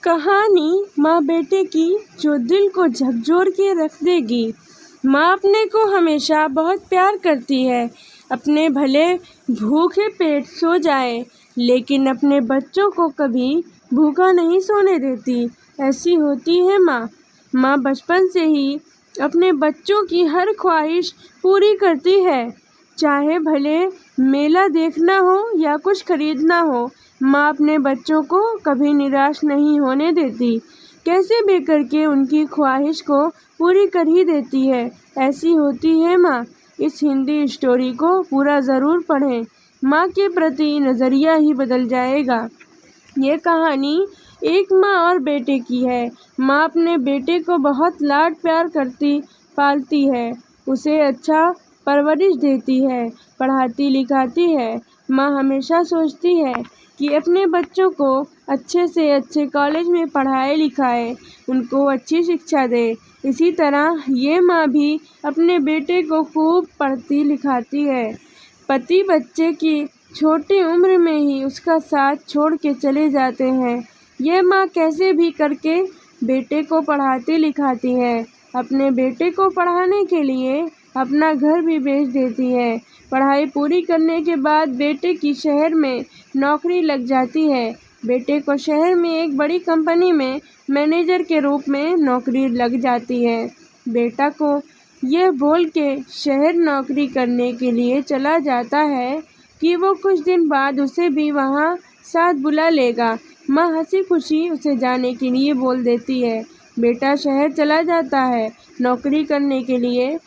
कहानी माँ बेटे की जो दिल को झकझोर के रख देगी। माँ अपने को हमेशा बहुत प्यार करती है। अपने भले भूखे पेट सो जाए, लेकिन अपने बच्चों को कभी भूखा नहीं सोने देती। ऐसी होती है माँ। माँ बचपन से ही अपने बच्चों की हर ख्वाहिश पूरी करती है, चाहे भले मेला देखना हो या कुछ खरीदना हो। माँ अपने बच्चों को कभी निराश नहीं होने देती। कैसे भी करके उनकी ख्वाहिश को पूरी कर ही देती है। ऐसी होती है माँ। इस हिंदी स्टोरी को पूरा ज़रूर पढ़ें। माँ के प्रति नज़रिया ही बदल जाएगा। ये कहानी एक माँ और बेटे की है। माँ अपने बेटे को बहुत लाड प्यार करती पालती है, उसे अच्छा परवरिश देती है, पढ़ाती लिखाती है। माँ हमेशा सोचती है कि अपने बच्चों को अच्छे से अच्छे कॉलेज में पढ़ाए लिखाए, उनको अच्छी शिक्षा दे। इसी तरह ये माँ भी अपने बेटे को खूब पढ़ती लिखाती है। पति बच्चे की छोटी उम्र में ही उसका साथ छोड़ के चले जाते हैं। ये माँ कैसे भी करके बेटे को पढ़ाती लिखाती है। अपने बेटे को पढ़ाने के लिए अपना घर भी बेच देती है। पढ़ाई पूरी करने के बाद बेटे की शहर में नौकरी लग जाती है। बेटे को शहर में एक बड़ी कंपनी में मैनेजर के रूप में नौकरी लग जाती है। बेटा को यह बोल के शहर नौकरी करने के लिए चला जाता है कि वो कुछ दिन बाद उसे भी वहाँ साथ बुला लेगा। माँ हंसी खुशी उसे जाने के लिए बोल देती है। बेटा शहर चला जाता है नौकरी करने के लिए।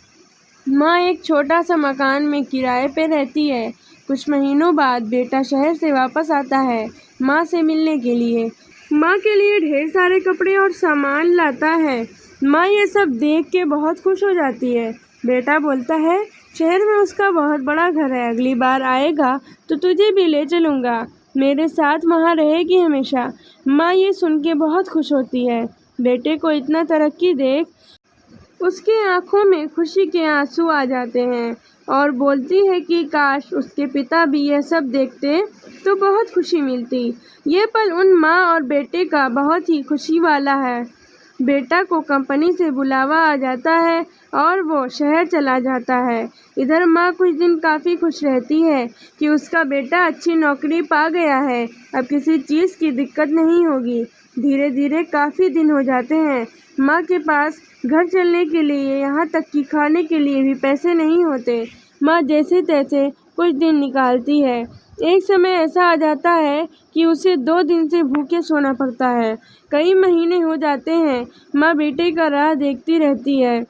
माँ एक छोटा सा मकान में किराए पे रहती है। कुछ महीनों बाद बेटा शहर से वापस आता है माँ से मिलने के लिए। माँ के लिए ढेर सारे कपड़े और सामान लाता है। माँ ये सब देख के बहुत खुश हो जाती है। बेटा बोलता है शहर में उसका बहुत बड़ा घर है, अगली बार आएगा तो तुझे भी ले चलूँगा, मेरे साथ वहाँ रहेगी हमेशा। माँ ये सुन के बहुत खुश होती है। बेटे को इतना तरक्की देख उसके आंखों में खुशी के आंसू आ जाते हैं और बोलती है कि काश उसके पिता भी यह सब देखते तो बहुत खुशी मिलती। ये पल उन माँ और बेटे का बहुत ही खुशी वाला है। बेटा को कंपनी से बुलावा आ जाता है और वो शहर चला जाता है। इधर माँ कुछ दिन काफ़ी खुश रहती है कि उसका बेटा अच्छी नौकरी पा गया है, अब किसी चीज़ की दिक्कत नहीं होगी। धीरे धीरे काफ़ी दिन हो जाते हैं। माँ के पास घर चलने के लिए, यहाँ तक कि खाने के लिए भी पैसे नहीं होते। माँ जैसे तैसे कुछ दिन निकालती है। एक समय ऐसा आ जाता है कि उसे 2 दिन से भूखे सोना पड़ता है। कई महीने हो जाते हैं। माँ बेटे का राह देखती रहती है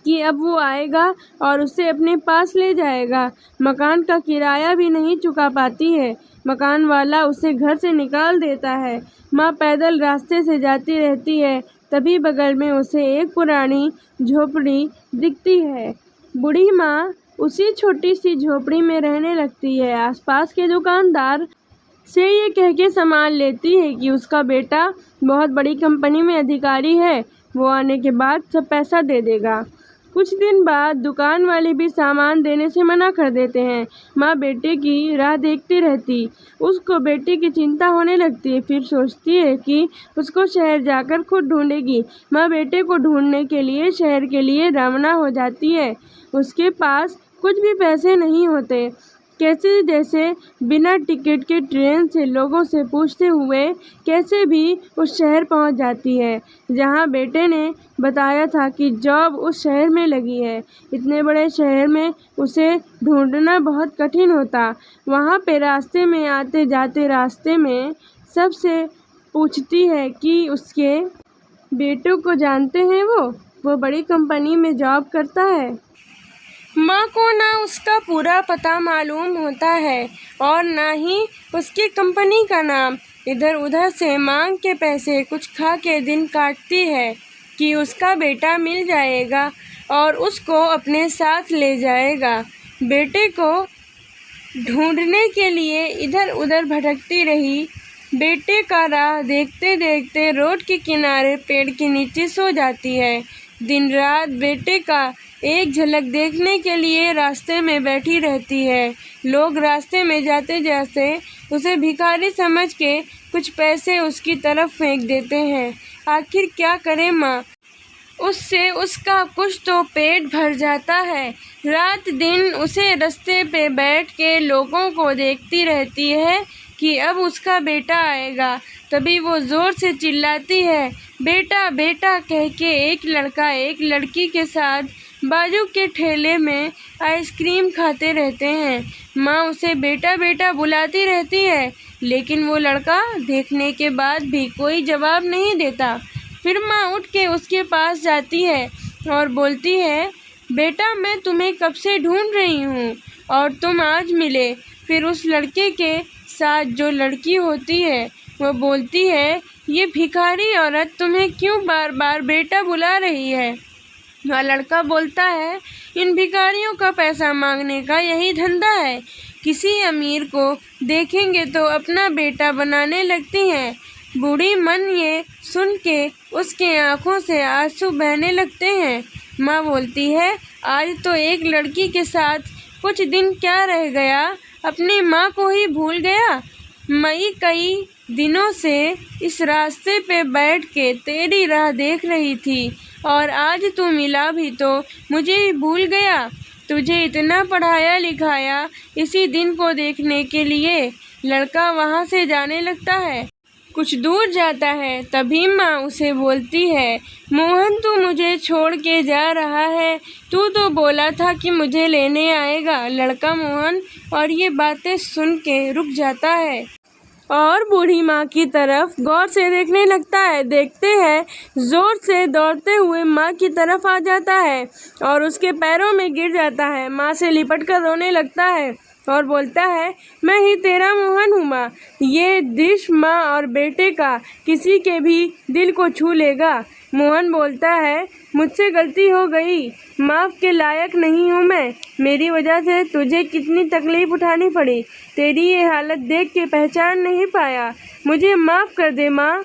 कि अब वो आएगा और उसे अपने पास ले जाएगा। मकान का किराया भी नहीं चुका पाती है। मकान वाला उसे घर से निकाल देता है। माँ पैदल रास्ते से जाती रहती है। तभी बगल में उसे एक पुरानी झोपड़ी दिखती है। बूढ़ी माँ उसी छोटी सी झोपड़ी में रहने लगती है। आसपास के दुकानदार से ये कह के सामान लेती है कि उसका बेटा बहुत बड़ी कंपनी में अधिकारी है, वो आने के बाद सब पैसा दे देगा। कुछ दिन बाद दुकान वाले भी सामान देने से मना कर देते हैं। माँ बेटे की राह देखती रहती। उसको बेटे की चिंता होने लगती है। फिर सोचती है कि उसको शहर जाकर खुद ढूंढेगी। माँ बेटे को ढूंढने के लिए शहर के लिए रवाना हो जाती है। उसके पास कुछ भी पैसे नहीं होते। कैसे जैसे बिना टिकट के ट्रेन से लोगों से पूछते हुए कैसे भी उस शहर पहुंच जाती है जहां बेटे ने बताया था कि जॉब उस शहर में लगी है। इतने बड़े शहर में उसे ढूंढना बहुत कठिन होता। वहां पे रास्ते में आते जाते रास्ते में सबसे पूछती है कि उसके बेटों को जानते हैं। वो बड़ी कंपनी में जॉब करता है। माँ को ना उसका पूरा पता मालूम होता है और ना ही उसकी कंपनी का नाम। इधर उधर से मांग के पैसे कुछ खा के दिन काटती है कि उसका बेटा मिल जाएगा और उसको अपने साथ ले जाएगा। बेटे को ढूंढने के लिए इधर उधर भटकती रही। बेटे का राह देखते देखते रोड के किनारे पेड़ के नीचे सो जाती है। दिन रात बेटे का एक झलक देखने के लिए रास्ते में बैठी रहती है। लोग रास्ते में जाते जाते उसे भिखारी समझ के कुछ पैसे उसकी तरफ फेंक देते हैं। आखिर क्या करे माँ, उससे उसका कुछ तो पेट भर जाता है। रात दिन उसे रास्ते पे बैठ के लोगों को देखती रहती है कि अब उसका बेटा आएगा। तभी वो ज़ोर से चिल्लाती है, बेटा बेटा कह के। एक लड़का एक लड़की के साथ बाजू के ठेले में आइसक्रीम खाते रहते हैं। माँ उसे बेटा बेटा बुलाती रहती है, लेकिन वो लड़का देखने के बाद भी कोई जवाब नहीं देता। फिर माँ उठ के उसके पास जाती है और बोलती है, बेटा मैं तुम्हें कब से ढूंढ रही हूँ और तुम आज मिले। फिर उस लड़के के साथ जो लड़की होती है वो बोलती है, ये भिखारी औरत तुम्हें क्यों बार बार बेटा बुला रही है। वह लड़का बोलता है, इन भिखारियों का पैसा मांगने का यही धंधा है। किसी अमीर को देखेंगे तो अपना बेटा बनाने लगती हैं। बूढ़ी मन ये सुन के उसके आंखों से आंसू बहने लगते हैं। माँ बोलती है, आज तो एक लड़की के साथ कुछ दिन क्या रह गया, अपनी माँ को ही भूल गया। मैं कई दिनों से इस रास्ते पे बैठ के तेरी राह देख रही थी और आज तू मिला भी तो मुझे ही भूल गया। तुझे इतना पढ़ाया लिखाया इसी दिन को देखने के लिए। लड़का वहाँ से जाने लगता है। कुछ दूर जाता है, तभी माँ उसे बोलती है, मोहन तू मुझे छोड़ के जा रहा है, तू तो बोला था कि मुझे लेने आएगा। लड़का मोहन और ये बातें सुन के रुक जाता है और बूढ़ी माँ की तरफ गौर से देखने लगता है। देखते हैं, जोर से दौड़ते हुए माँ की तरफ आ जाता है और उसके पैरों में गिर जाता है। माँ से लिपट कर रोने लगता है और बोलता है, मैं ही तेरा मोहन हूँ माँ। ये दृश्य माँ और बेटे का किसी के भी दिल को छू लेगा। मोहन बोलता है, मुझसे गलती हो गई, माफ़ के लायक नहीं हूँ मैं। मेरी वजह से तुझे कितनी तकलीफ़ उठानी पड़ी, तेरी ये हालत देख के पहचान नहीं पाया, मुझे माफ़ कर दे माँ।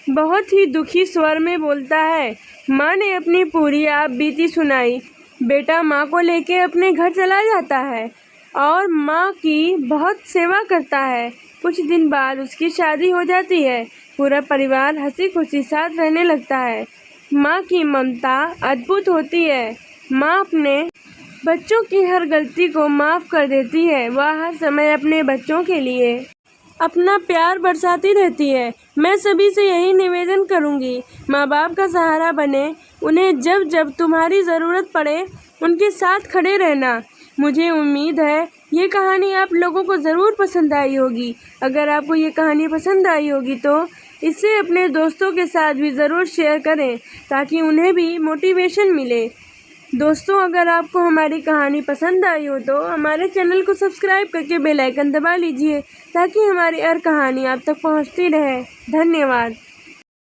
बहुत ही दुखी स्वर में बोलता है। माँ ने अपनी पूरी आप बीती सुनाई। बेटा माँ को लेके अपने घर चला जाता है और माँ की बहुत सेवा करता है। कुछ दिन बाद उसकी शादी हो जाती है। पूरा परिवार हंसी खुशी साथ रहने लगता है। माँ की ममता अद्भुत होती है। माँ अपने बच्चों की हर गलती को माफ़ कर देती है। वह हर समय अपने बच्चों के लिए अपना प्यार बरसाती रहती है। मैं सभी से यही निवेदन करूँगी, माँ बाप का सहारा बने, उन्हें जब जब तुम्हारी ज़रूरत पड़े उनके साथ खड़े रहना। मुझे उम्मीद है ये कहानी आप लोगों को ज़रूर पसंद आई होगी। अगर आपको ये कहानी पसंद आई होगी तो इसे अपने दोस्तों के साथ भी ज़रूर शेयर करें ताकि उन्हें भी मोटिवेशन मिले। दोस्तों, अगर आपको हमारी कहानी पसंद आई हो तो हमारे चैनल को सब्सक्राइब करके बेल आइकन दबा लीजिए ताकि हमारी हर कहानी आप तक पहुंचती रहे। धन्यवाद।